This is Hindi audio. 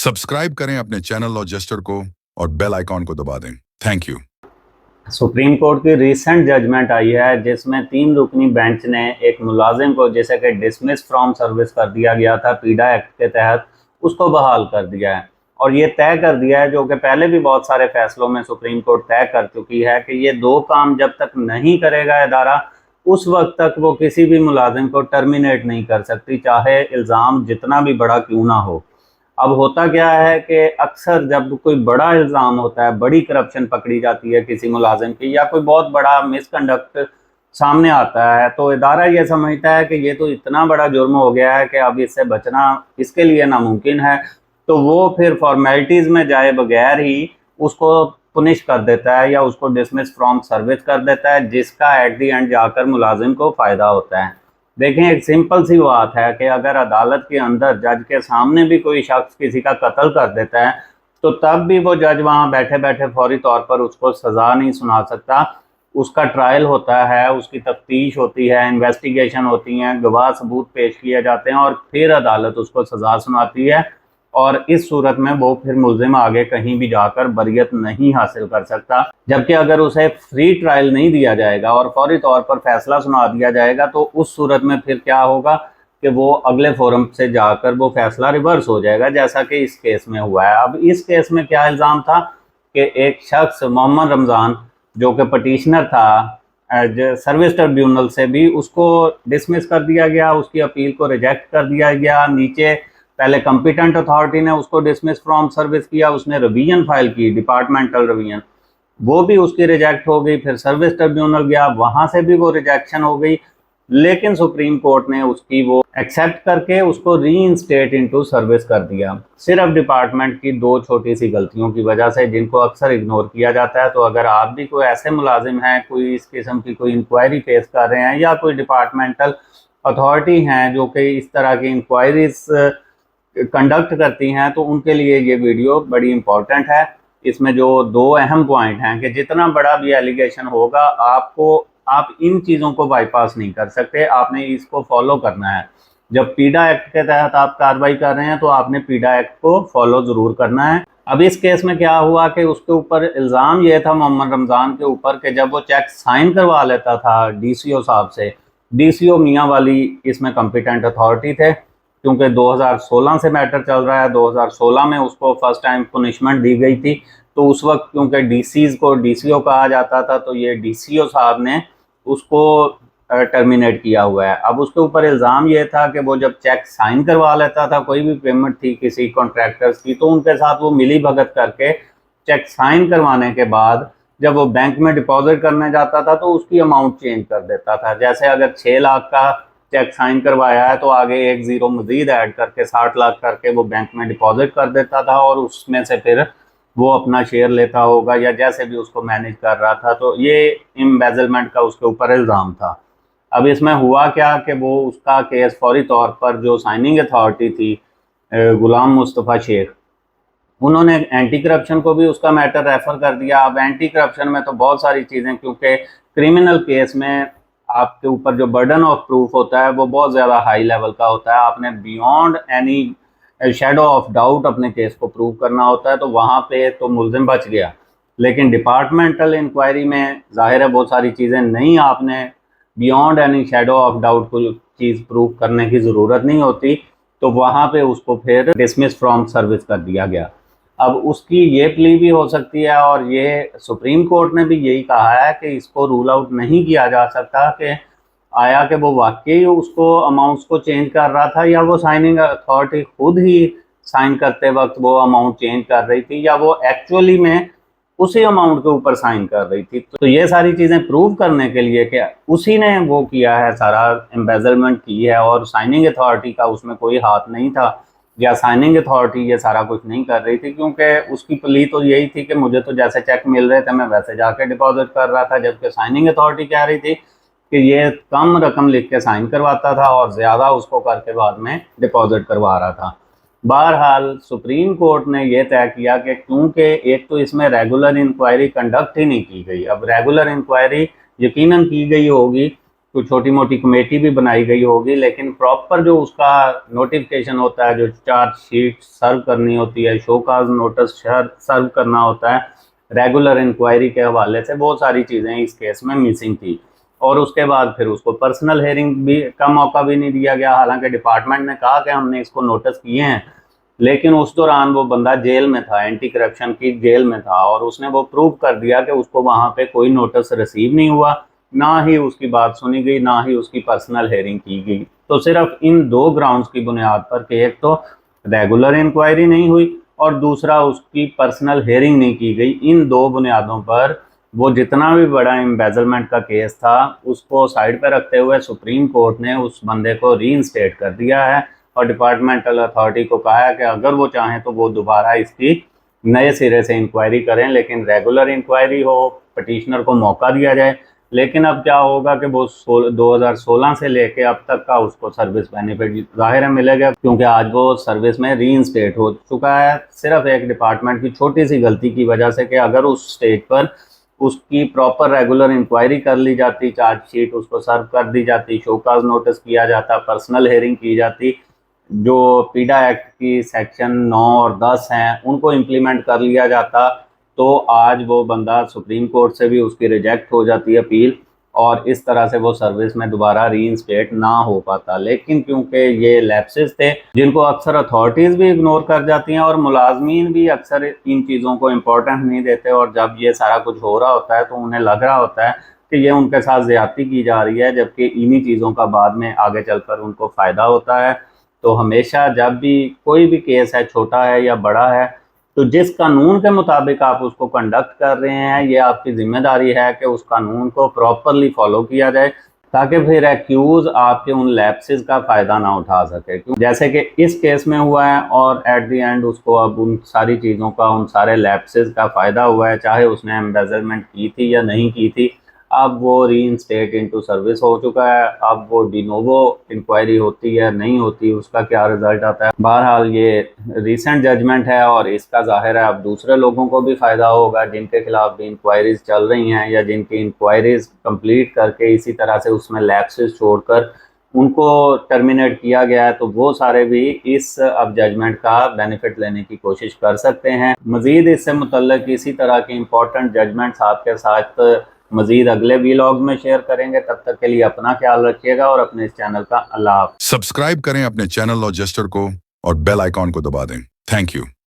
सब्सक्राइब करें अपने चैनल और जस्टर को और बेल आइकॉन को दबा दें। Thank you. सुप्रीम कोर्ट की रीसेंट जजमेंट आई है जिसमें 3 रुकनी बेंच ने एक मुलाजिम को जैसे कि डिसमिस फ्रॉम सर्विस कर दिया गया था पीडा एक्ट के तहत, उसको बहाल कर दिया है। और ये तय कर दिया है, जो कि पहले भी बहुत सारे फैसलों में सुप्रीम कोर्ट तय कर चुकी है, कि ये 2 काम जब तक नहीं करेगा इदारा, उस वक्त तक वो किसी भी मुलाजिम को टर्मिनेट नहीं कर सकती, चाहे इल्ज़ाम जितना भी बड़ा क्यों ना हो। अब होता क्या है कि अक्सर जब कोई बड़ा इल्ज़ाम होता है, बड़ी करप्शन पकड़ी जाती है किसी मुलाजिम की, या कोई बहुत बड़ा मिसकंडक्ट सामने आता है, तो इदारा ये समझता है कि ये तो इतना बड़ा जुर्म हो गया है कि अब इससे बचना इसके लिए नामुमकिन है, तो वो फिर फॉर्मेलिटीज़ में जाए बगैर ही उसको पुनिश कर देता है या उसको डिसमिस फ्रॉम सर्विस कर देता है, जिसका एट दी एंड जाकर मुलाजिम को फ़ायदा होता है। देखें, एक सिंपल सी बात है कि अगर अदालत के अंदर जज के सामने भी कोई शख्स किसी का कत्ल कर देता है, तो तब भी वो जज वहाँ बैठे बैठे फौरी तौर पर उसको सज़ा नहीं सुना सकता। उसका ट्रायल होता है, उसकी तफ्तीश होती है, इन्वेस्टिगेशन होती हैं, गवाह सबूत पेश किए जाते हैं और फिर अदालत उसको सज़ा सुनाती है। और इस सूरत में वो फिर मुल्जिम आगे कहीं भी जाकर बरियत नहीं हासिल कर सकता। जबकि अगर उसे फ्री ट्रायल नहीं दिया जाएगा और फौरी तौर पर फैसला सुना दिया जाएगा, तो उस सूरत में फिर क्या होगा कि वो अगले फोरम से जाकर वो फैसला रिवर्स हो जाएगा, जैसा कि इस केस में हुआ है। अब इस केस में क्या इल्ज़ाम था कि एक शख्स मोहम्मद रमज़ान, जो कि पटिशनर था सर्विस ट्रिब्यूनल से, भी उसको डिसमिस कर दिया गया, उसकी अपील को रिजेक्ट कर दिया गया। नीचे पहले कॉम्पिटेंट अथॉरिटी ने उसको डिसमिस फ्रॉम सर्विस किया, उसने रिवीजन फाइल की, डिपार्टमेंटल रिवीजन, वो भी उसकी रिजेक्ट हो गई। फिर सर्विस ट्रिब्यूनल गया, वहां से भी वो रिजेक्शन हो गई, लेकिन सुप्रीम कोर्ट ने उसकी वो एक्सेप्ट करके उसको री इंस्टेट इनटू सर्विस कर दिया, सिर्फ डिपार्टमेंट की 2 छोटी सी गलतियों की वजह से, जिनको अक्सर इग्नोर किया जाता है। तो अगर आप भी कोई ऐसे मुलाजिम हैं, कोई इस किस्म की कोई इंक्वायरी फेस कर रहे हैं, या कोई डिपार्टमेंटल अथॉरिटी हैं जो कि इस तरह की इंक्वायरीज कंडक्ट करती हैं, तो उनके लिए ये वीडियो बड़ी इंपॉर्टेंट है। इसमें जो 2 अहम पॉइंट हैं कि जितना बड़ा भी एलिगेशन होगा, आप इन चीज़ों को बाईपास नहीं कर सकते, आपने इसको फॉलो करना है। जब पीडा एक्ट के तहत आप कार्रवाई कर रहे हैं, तो आपने पीडा एक्ट को फॉलो ज़रूर करना है। अब इस केस में क्या हुआ कि उसके ऊपर इल्ज़ाम ये था, मोहम्मद रमज़ान के ऊपर, कि जब वो चेक साइन करवा लेता था डीसीओ साहब से, डीसीओ मियाँ वाली इसमें कॉम्पिटेंट अथॉरिटी थे, क्योंकि 2016 से मैटर चल रहा है। 2016 में उसको फर्स्ट टाइम पुनिशमेंट दी गई थी, तो उस वक्त क्योंकि डीसीज को डीसीओ कहा जाता था, तो ये डीसीओ साहब ने उसको टर्मिनेट किया हुआ है। अब उसके ऊपर इल्ज़ाम ये था कि वो जब चेक साइन करवा लेता था, कोई भी पेमेंट थी किसी कॉन्ट्रैक्टर्स की, तो उनके साथ वो मिली भगत करके चेक साइन करवाने के बाद जब वो बैंक में डिपॉजिट करने जाता था, तो उसकी अमाउंट चेंज कर देता था। जैसे अगर 6 लाख का चेक साइन करवाया है, तो आगे एक ज़ीरो मजीद ऐड करके 60 लाख करके वो बैंक में डिपॉजिट कर देता था, और उसमें से फिर वो अपना शेयर लेता होगा, या जैसे भी उसको मैनेज कर रहा था। तो ये एम्बेजलमेंट का उसके ऊपर इल्ज़ाम था। अब इसमें हुआ क्या कि वो उसका केस फौरी तौर पर जो साइनिंग अथॉरिटी थी, गुलाम मुस्तफ़ा शेख, उन्होंने एंटी करप्शन को भी उसका मैटर रेफर कर दिया। अब एंटी करप्शन में तो बहुत सारी चीज़ें, क्योंकि क्रिमिनल केस में आपके ऊपर जो बर्डन ऑफ प्रूफ होता है वो बहुत ज़्यादा हाई लेवल का होता है। आपने beyond any shadow of doubt अपने केस को प्रूव करना होता है, तो वहाँ पे तो मुल्जिम बच गया। लेकिन डिपार्टमेंटल इंक्वायरी में जाहिर है बहुत सारी चीज़ें नहीं, आपने beyond any shadow of doubt कोई चीज़ प्रूव करने की ज़रूरत नहीं होती, तो वहाँ पे उसको फिर डिसमिस फ्रॉम सर्विस कर दिया गया। अब उसकी ये प्ली भी हो सकती है, और ये सुप्रीम कोर्ट ने भी यही कहा है कि इसको रूल आउट नहीं किया जा सकता कि आया कि वो वाकई उसको अमाउंट्स को चेंज कर रहा था, या वो साइनिंग अथॉरिटी खुद ही साइन करते वक्त वो अमाउंट चेंज कर रही थी, या वो एक्चुअली में उसी अमाउंट के ऊपर साइन कर रही थी। तो ये सारी चीज़ें प्रूव करने के लिए कि उसी ने वो किया है, सारा एम्बेजलमेंट की है, और साइनिंग अथॉरिटी का उसमें कोई हाथ नहीं था, या साइनिंग अथॉरिटी ये सारा कुछ नहीं कर रही थी, क्योंकि उसकी प्ली तो यही थी कि मुझे तो जैसे चेक मिल रहे थे मैं वैसे जाके डिपॉजिट कर रहा था, जबकि साइनिंग अथॉरिटी कह रही थी कि ये कम रकम लिख के साइन करवाता था और ज़्यादा उसको करके बाद में डिपॉजिट करवा रहा था। बहरहाल सुप्रीम कोर्ट ने यह तय किया कि क्योंकि एक तो इसमें रेगुलर इंक्वायरी कंडक्ट ही नहीं की गई, अब रेगुलर इंक्वायरी यकीनन की गई होगी, कुछ छोटी मोटी कमेटी भी बनाई गई होगी, लेकिन प्रॉपर जो उसका नोटिफिकेशन होता है, जो चार्जशीट सर्व करनी होती है, शो काज नोटिस सर्व करना होता है, रेगुलर इंक्वायरी के हवाले से बहुत सारी चीज़ें इस केस में मिसिंग थी। और उसके बाद फिर उसको पर्सनल हेयरिंग भी का मौका भी नहीं दिया गया। हालांकि डिपार्टमेंट ने कहा कि हमने इसको नोटिस किए हैं, लेकिन उस दौरान वो बंदा जेल में था, एंटी करप्शन की जेल में था, और उसने वो प्रूव कर दिया कि उसको वहाँ पे कोई नोटिस रिसीव नहीं हुआ, ना ही उसकी बात सुनी गई, ना ही उसकी पर्सनल हेयरिंग की गई। तो सिर्फ इन दो ग्राउंड्स की बुनियाद पर कि एक तो रेगुलर इंक्वायरी नहीं हुई और दूसरा उसकी पर्सनल हेयरिंग नहीं की गई, इन दो बुनियादों पर वो जितना भी बड़ा एम्बेजलमेंट का केस था उसको साइड पर रखते हुए सुप्रीम कोर्ट ने उस बंदे को रीइंस्टेट कर दिया है और डिपार्टमेंटल अथॉरिटी को कहा है कि अगर वो चाहें तो वो दोबारा इसकी नए सिरे से इंक्वायरी करें, लेकिन रेगुलर इंक्वायरी हो, पटिशनर को मौका दिया जाए। लेकिन अब क्या होगा कि वो 2016 से लेके अब तक का उसको सर्विस बेनिफिट ज़ाहिर है मिलेगा, क्योंकि आज वो सर्विस में रीइंस्टेट हो चुका है, सिर्फ एक डिपार्टमेंट की छोटी सी गलती की वजह से। कि अगर उस स्टेज पर उसकी प्रॉपर रेगुलर इंक्वायरी कर ली जाती, चार्जशीट उसको सर्व कर दी जाती, शोकाज नोटिस किया जाता, पर्सनल हेयरिंग की जाती, जो पीडा एक्ट की सेक्शन 9 और 10 हैं उनको इम्प्लीमेंट कर लिया जाता, तो आज वो बंदा सुप्रीम कोर्ट से भी उसकी रिजेक्ट हो जाती अपील और इस तरह से वो सर्विस में दोबारा रीइंस्टेट ना हो पाता। लेकिन क्योंकि ये लैप्सेस थे जिनको अक्सर अथॉरिटीज़ भी इग्नोर कर जाती हैं और मुलाजमीन भी अक्सर इन चीज़ों को इम्पोर्टेंस नहीं देते, और जब ये सारा कुछ हो रहा होता है तो उन्हें लग रहा होता है कि ये उनके साथ ज़्यादती की जा रही है, जबकि इन्हीं चीज़ों का बाद में आगे चलकर उनको फ़ायदा होता है। तो हमेशा जब भी कोई भी केस है, छोटा है या बड़ा है, तो जिस कानून के मुताबिक आप उसको कंडक्ट कर रहे हैं, ये आपकी जिम्मेदारी है कि उस कानून को प्रॉपरली फॉलो किया जाए, ताकि फिर एक्यूज आपके उन लैप्सेस का फ़ायदा ना उठा सके, जैसे कि इस केस में हुआ है। और एट द एंड उसको अब उन सारी चीज़ों का, उन सारे लैप्सेस का फ़ायदा हुआ है, चाहे उसने एम्बेजलमेंट की थी या नहीं की थी। अब वो रीइंस्टेट इनटू सर्विस हो चुका है। अब वो डिनोवो इंक्वायरी होती है नहीं होती, उसका क्या रिजल्ट आता है। बहरहाल ये रीसेंट जजमेंट है और इसका जाहिर है अब दूसरे लोगों को भी फ़ायदा होगा जिनके खिलाफ भी इंक्वायरीज चल रही हैं या जिनकी इंक्वायरीज कंप्लीट करके इसी तरह से उसमें लैप्सेस छोड़कर उनको टर्मिनेट किया गया है, तो वो सारे भी इस अब जजमेंट का बेनिफिट लेने की कोशिश कर सकते हैं। मज़ीद इससे मुतल्लिक इसी तरह की इम्पोर्टेंट जजमेंट्स आपके साथ मज़ीद अगले वीलॉग में शेयर करेंगे। तब तक के लिए अपना ख्याल रखिएगा और अपने इस चैनल का अल्लाह हाफ़िज़। सब्सक्राइब करें अपने चैनल लॉ जस्टर को और बेल आइकॉन को दबा दें। Thank you.